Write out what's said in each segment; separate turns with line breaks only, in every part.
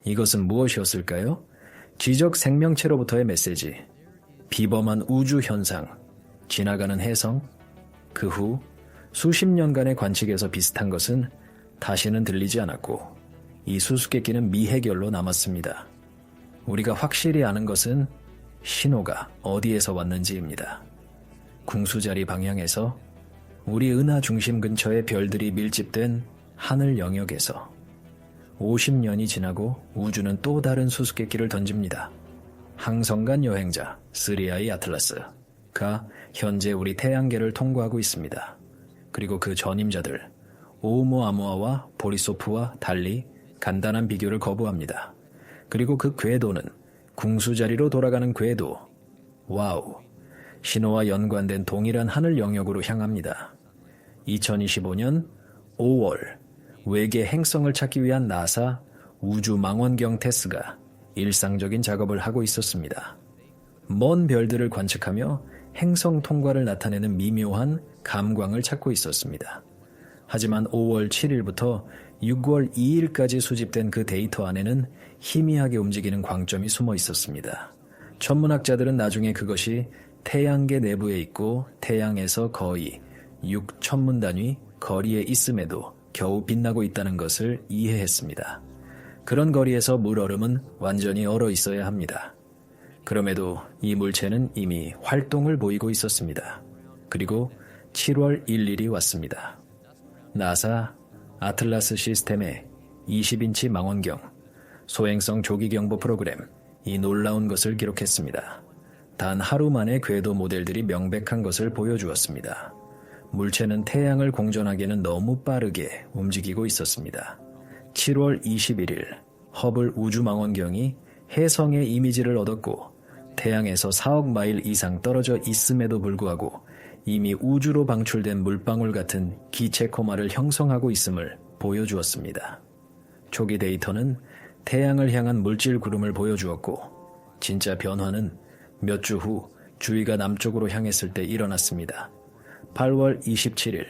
이것은 무엇이었을까요? 지적 생명체로부터의 메시지, 비범한 우주 현상, 지나가는 혜성, 그 후 수십 년간의 관측에서 비슷한 것은 다시는 들리지 않았고 이 수수께끼는 미해결로 남았습니다. 우리가 확실히 아는 것은 신호가 어디에서 왔는지입니다. 궁수자리 방향에서 우리 은하 중심 근처의 별들이 밀집된 하늘 영역에서 50년이 지나고 우주는 또 다른 수수께끼를 던집니다. 항성간 여행자 3I 아틀라스가 현재 우리 태양계를 통과하고 있습니다. 그리고 그 전임자들 오umuamua 보리소프와 달리 간단한 비교를 거부합니다. 그리고 그 궤도는 궁수자리로 돌아가는 궤도, 와우, 신호와 연관된 동일한 하늘 영역으로 향합니다. 2025년 5월 외계 행성을 찾기 위한 나사 우주망원경 테스가 일상적인 작업을 하고 있었습니다. 먼 별들을 관측하며 행성 통과를 나타내는 미묘한 감광을 찾고 있었습니다. 하지만 5월 7일부터 6월 2일까지 수집된 그 데이터 안에는 희미하게 움직이는 광점이 숨어 있었습니다. 천문학자들은 나중에 그것이 태양계 내부에 있고 태양에서 거의 6천문 단위 거리에 있음에도 겨우 빛나고 있다는 것을 이해했습니다. 그런 거리에서 물얼음은 완전히 얼어 있어야 합니다. 그럼에도 이 물체는 이미 활동을 보이고 있었습니다. 그리고 7월 1일이 왔습니다. 나사 아틀라스 시스템의 20인치 망원경, 소행성 조기경보 프로그램, 이 놀라운 것을 기록했습니다. 단 하루 만에 궤도 모델들이 명백한 것을 보여주었습니다. 물체는 태양을 공전하기에는 너무 빠르게 움직이고 있었습니다. 7월 21일 허블 우주망원경이 혜성의 이미지를 얻었고 태양에서 4억 마일 이상 떨어져 있음에도 불구하고 이미 우주로 방출된 물방울 같은 기체 코마를 형성하고 있음을 보여주었습니다. 초기 데이터는 태양을 향한 물질 구름을 보여주었고 진짜 변화는 몇 주 후 주위가 남쪽으로 향했을 때 일어났습니다. 8월 27일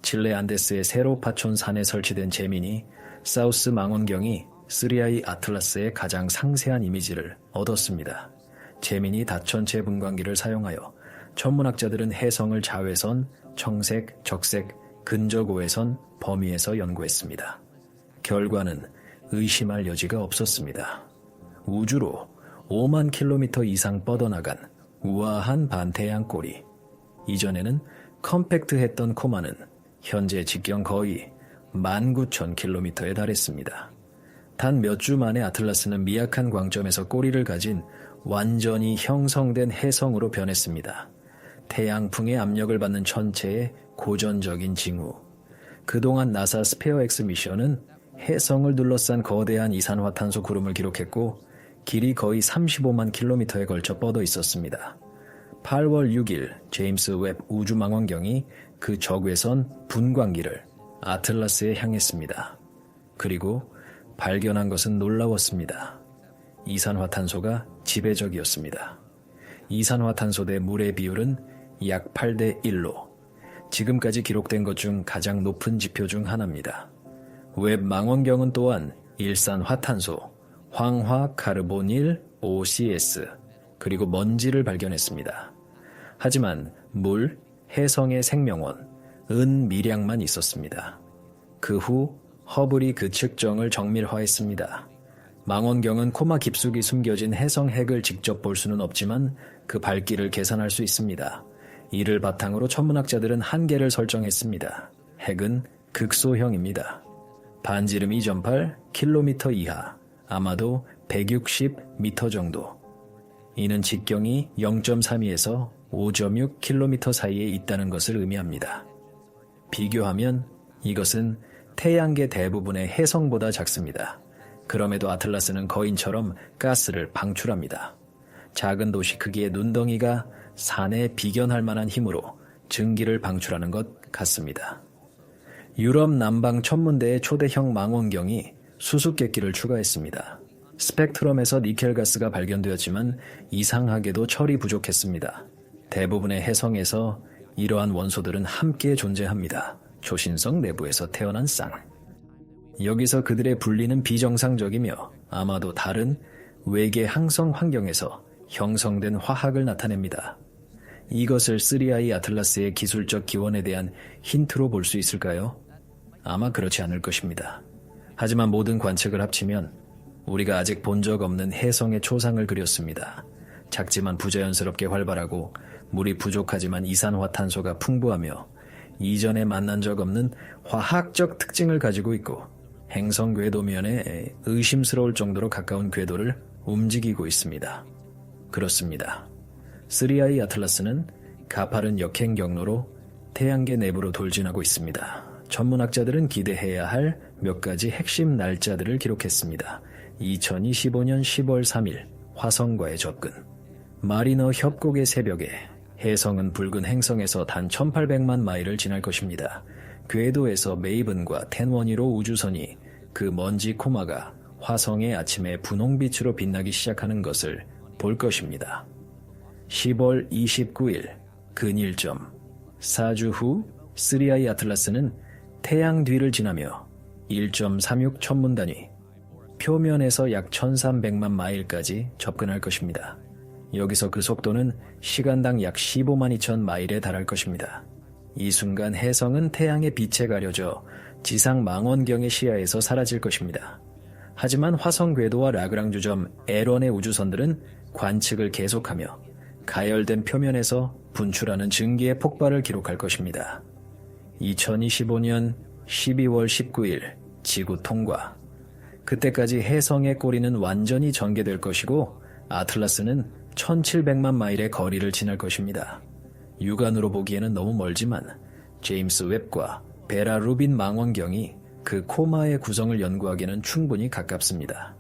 칠레 안데스의 세로 파촌 산에 설치된 제민이 사우스 망원경이 3I 아틀라스의 가장 상세한 이미지를 얻었습니다. 제민이 다천체 분광기를 사용하여 천문학자들은 혜성을 자외선, 청색, 적색, 근저고해선 범위에서 연구했습니다. 결과는 의심할 여지가 없었습니다. 우주로 5만 킬로미터 이상 뻗어나간 우아한 반태양 꼬리. 이전에는 컴팩트했던 코마는 현재 직경 거의 19,000킬로미터에 달했습니다. 단 몇 주 만에 아틀라스는 미약한 광점에서 꼬리를 가진 완전히 형성된 혜성으로 변했습니다. 태양풍의 압력을 받는 천체의 고전적인 징후. 그동안 나사 스페어엑스 미션은 혜성을 둘러싼 거대한 이산화탄소 구름을 기록했고 길이 거의 35만 킬로미터에 걸쳐 뻗어 있었습니다. 8월 6일 제임스 웹 우주망원경이 그 적외선 분광기를 아틀라스에 향했습니다. 그리고 발견한 것은 놀라웠습니다. 이산화탄소가 지배적이었습니다. 이산화탄소 대 물의 비율은 약 8대 1로 지금까지 기록된 것 중 가장 높은 지표 중 하나입니다. 웹 망원경은 또한 일산화탄소, 황화카르보닐 OCS, 그리고 먼지를 발견했습니다. 하지만 물, 혜성의 생명원, 은미량만 있었습니다. 그 후 허블이 그 측정을 정밀화했습니다. 망원경은 코마 깊숙이 숨겨진 혜성 핵을 직접 볼 수는 없지만 그 밝기를 계산할 수 있습니다. 이를 바탕으로 천문학자들은 한계를 설정했습니다. 핵은 극소형입니다. 반지름 2.8 킬로미터 이하, 아마도 160m 정도. 이는 직경이 0.32에서 5.6 킬로미터 사이에 있다는 것을 의미합니다. 비교하면 이것은 태양계 대부분의 혜성보다 작습니다. 그럼에도 아틀라스는 거인처럼 가스를 방출합니다. 작은 도시 크기의 눈덩이가 산에 비견할 만한 힘으로 증기를 방출하는 것 같습니다. 유럽 남방 천문대의 초대형 망원경이 수수께끼를 추가했습니다. 스펙트럼에서 니켈가스가 발견되었지만 이상하게도 철이 부족했습니다. 대부분의 혜성에서 이러한 원소들은 함께 존재합니다. 초신성 내부에서 태어난 쌍. 여기서 그들의 분리는 비정상적이며 아마도 다른 외계 항성 환경에서 형성된 화학을 나타냅니다. 이것을 3I 아틀라스의 기술적 기원에 대한 힌트로 볼 수 있을까요? 아마 그렇지 않을 것입니다. 하지만 모든 관측을 합치면 우리가 아직 본 적 없는 해성의 초상을 그렸습니다. 작지만 부자연스럽게 활발하고 물이 부족하지만 이산화탄소가 풍부하며 이전에 만난 적 없는 화학적 특징을 가지고 있고 행성 궤도면에 의심스러울 정도로 가까운 궤도를 움직이고 있습니다. 그렇습니다. 3I 아틀라스는 가파른 역행 경로로 태양계 내부로 돌진하고 있습니다. 전문학자들은 기대해야 할 몇 가지 핵심 날짜들을 기록했습니다. 2025년 10월 3일 화성과의 접근. 마리너 협곡의 새벽에 해성은 붉은 행성에서 단 1800만 마일을 지날 것입니다. 궤도에서 메이븐과 텐워니로 우주선이 그 먼지 코마가 화성의 아침에 분홍빛으로 빛나기 시작하는 것을 볼 것입니다. 10월 29일 근일점 4주 후 3I 아틀라스는 태양 뒤를 지나며 1.36 천문단위 표면에서 약 1300만 마일까지 접근할 것입니다. 여기서 그 속도는 시간당 약 15만 2천 마일에 달할 것입니다. 이 순간 해성은 태양의 빛에 가려져 지상 망원경의 시야에서 사라질 것입니다. 하지만 화성 궤도와 라그랑주 점 L1의 우주선들은 관측을 계속하며 가열된 표면에서 분출하는 증기의 폭발을 기록할 것입니다. 2025년 12월 19일 지구 통과. 그때까지 해성의 꼬리는 완전히 전개될 것이고 아틀라스는 1700만 마일의 거리를 지날 것입니다. 육안으로 보기에는 너무 멀지만 제임스 웹과 베라 루빈 망원경이 그 코마의 구성을 연구하기에는 충분히 가깝습니다.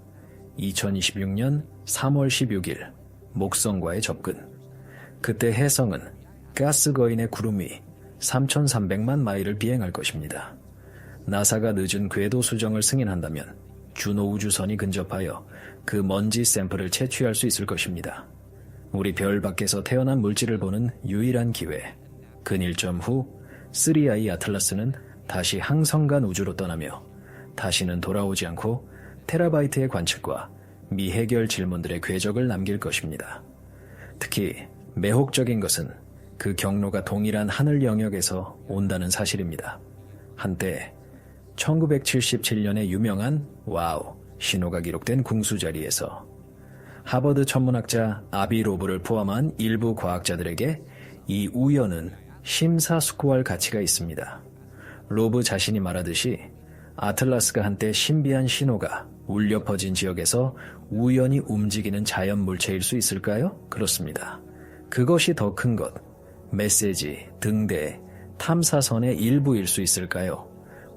2026년 3월 16일 목성과의 접근. 그때 해성은 가스 거인의 구름 위 3300만 마일을 비행할 것입니다. 나사가 늦은 궤도 수정을 승인한다면 주노 우주선이 근접하여 그 먼지 샘플을 채취할 수 있을 것입니다. 우리 별 밖에서 태어난 물질을 보는 유일한 기회. 근일점 후 3I 아틀라스는 다시 항성간 우주로 떠나며 다시는 돌아오지 않고 테라바이트의 관측과 미해결 질문들의 궤적을 남길 것입니다. 특히 매혹적인 것은 그 경로가 동일한 하늘 영역에서 온다는 사실입니다. 한때 1977년에 유명한 신호가 기록된 궁수자리에서 하버드 천문학자 아비 로브를 포함한 일부 과학자들에게 이 우연은 심사숙고할 가치가 있습니다. 로브 자신이 말하듯이 아틀라스가 한때 신비한 신호가 울려 퍼진 지역에서 우연히 움직이는 자연 물체일 수 있을까요? 그렇습니다. 그것이 더 큰 것, 메시지, 등대, 탐사선의 일부일 수 있을까요?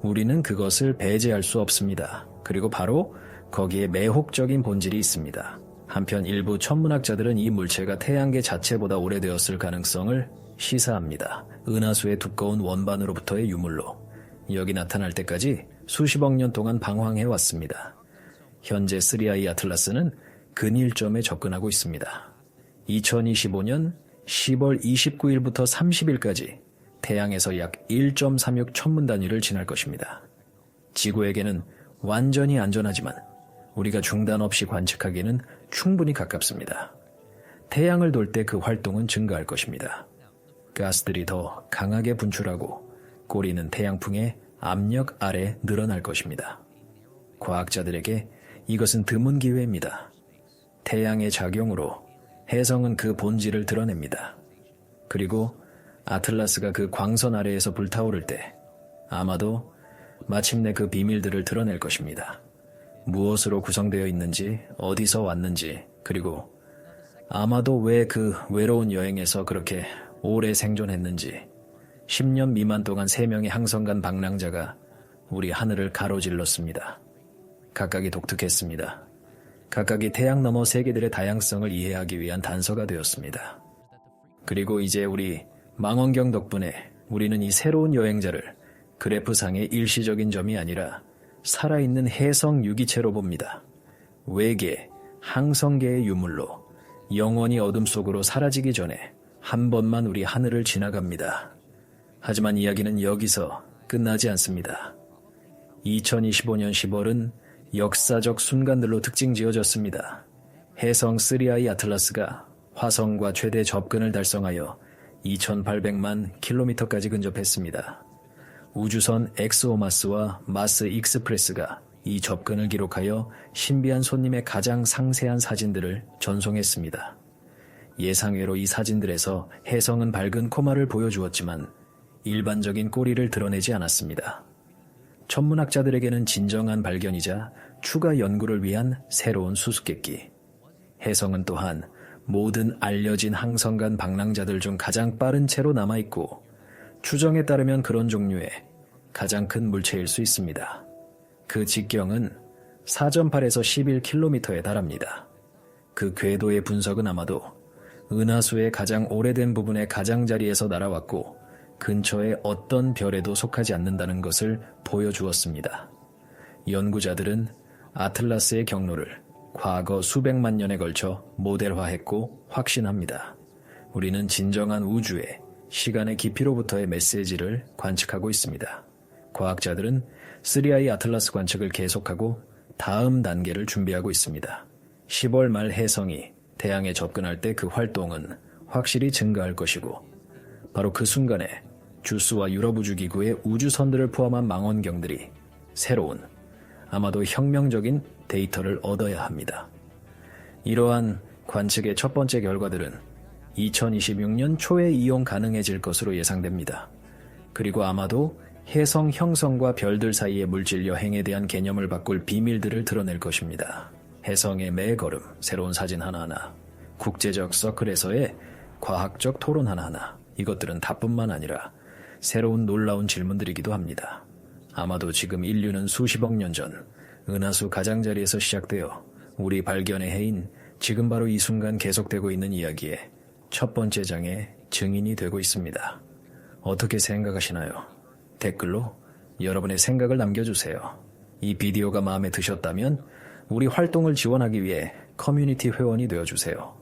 우리는 그것을 배제할 수 없습니다. 그리고 바로 거기에 매혹적인 본질이 있습니다. 한편 일부 천문학자들은 이 물체가 태양계 자체보다 오래되었을 가능성을 시사합니다. 은하수의 두꺼운 원반으로부터의 유물로 여기 나타날 때까지 수십억 년 동안 방황해 왔습니다. 현재 3I 아틀라스는 근일점에 접근하고 있습니다. 2025년 10월 29일부터 30일까지 태양에서 약 1.36 천문 단위를 지날 것입니다. 지구에게는 완전히 안전하지만 우리가 중단 없이 관측하기에는 충분히 가깝습니다. 태양을 돌 때 그 활동은 증가할 것입니다. 가스들이 더 강하게 분출하고 꼬리는 태양풍의 압력 아래 늘어날 것입니다. 과학자들에게 이것은 드문 기회입니다. 태양의 작용으로 해성은 그 본질을 드러냅니다. 그리고 아틀라스가 그 광선 아래에서 불타오를 때 아마도 마침내 그 비밀들을 드러낼 것입니다. 무엇으로 구성되어 있는지, 어디서 왔는지, 그리고 아마도 왜 그 외로운 여행에서 그렇게 오래 생존했는지. 10년 미만 동안 3명의 항성간 방랑자가 우리 하늘을 가로질렀습니다. 각각이 독특했습니다. 각각이 태양 너머 세계들의 다양성을 이해하기 위한 단서가 되었습니다. 그리고 이제 우리 망원경 덕분에 우리는 이 새로운 여행자를 그래프상의 일시적인 점이 아니라 살아있는 해성 유기체로 봅니다. 외계, 항성계의 유물로 영원히 어둠 속으로 사라지기 전에 한 번만 우리 하늘을 지나갑니다. 하지만 이야기는 여기서 끝나지 않습니다. 2025년 10월은 역사적 순간들로 특징 지어졌습니다. 해성 3I 아틀라스가 화성과 최대 접근을 달성하여 2800만 킬로미터까지 근접했습니다. 우주선 엑스오마스와 마스 익스프레스가 이 접근을 기록하여 신비한 손님의 가장 상세한 사진들을 전송했습니다. 예상외로 이 사진들에서 혜성은 밝은 코마를 보여주었지만 일반적인 꼬리를 드러내지 않았습니다. 천문학자들에게는 진정한 발견이자 추가 연구를 위한 새로운 수수께끼. 혜성은 또한 모든 알려진 항성간 방랑자들 중 가장 빠른 채로 남아있고 추정에 따르면 그런 종류의 가장 큰 물체일 수 있습니다. 그 직경은 4.8에서 11km에 달합니다. 그 궤도의 분석은 아마도 은하수의 가장 오래된 부분의 가장자리에서 날아왔고 근처의 어떤 별에도 속하지 않는다는 것을 보여주었습니다. 연구자들은 아틀라스의 경로를 과거 수백만 년에 걸쳐 모델화했고 확신합니다. 우리는 진정한 우주의 시간의 깊이로부터의 메시지를 관측하고 있습니다. 과학자들은 3I 아틀라스 관측을 계속하고 다음 단계를 준비하고 있습니다. 10월 말 혜성이 태양에 접근할 때 그 활동은 확실히 증가할 것이고 바로 그 순간에 주스와 유럽우주기구의 우주선들을 포함한 망원경들이 새로운 아마도 혁명적인 데이터를 얻어야 합니다. 이러한 관측의 첫 번째 결과들은 2026년 초에 이용 가능해질 것으로 예상됩니다. 그리고 아마도 혜성 형성과 별들 사이의 물질 여행에 대한 개념을 바꿀 비밀들을 드러낼 것입니다. 혜성의 매 걸음, 새로운 사진 하나하나, 국제적 서클에서의 과학적 토론 하나하나, 이것들은 다뿐만 아니라 새로운 놀라운 질문들이기도 합니다. 아마도 지금 인류는 수십억 년 전 은하수 가장자리에서 시작되어 우리 발견의 해인 지금 바로 이 순간 계속되고 있는 이야기의 첫 번째 장의 증인이 되고 있습니다. 어떻게 생각하시나요? 댓글로 여러분의 생각을 남겨주세요. 이 비디오가 마음에 드셨다면 우리 활동을 지원하기 위해 커뮤니티 회원이 되어주세요.